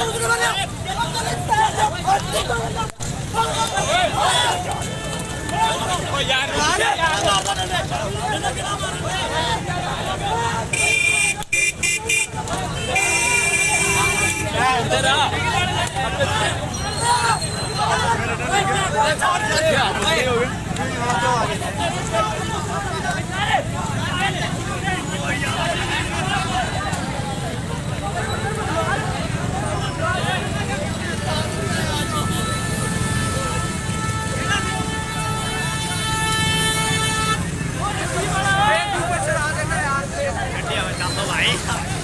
Hãy subscribe cho kênh Ghiền Mì Gõ để không bỏ lỡ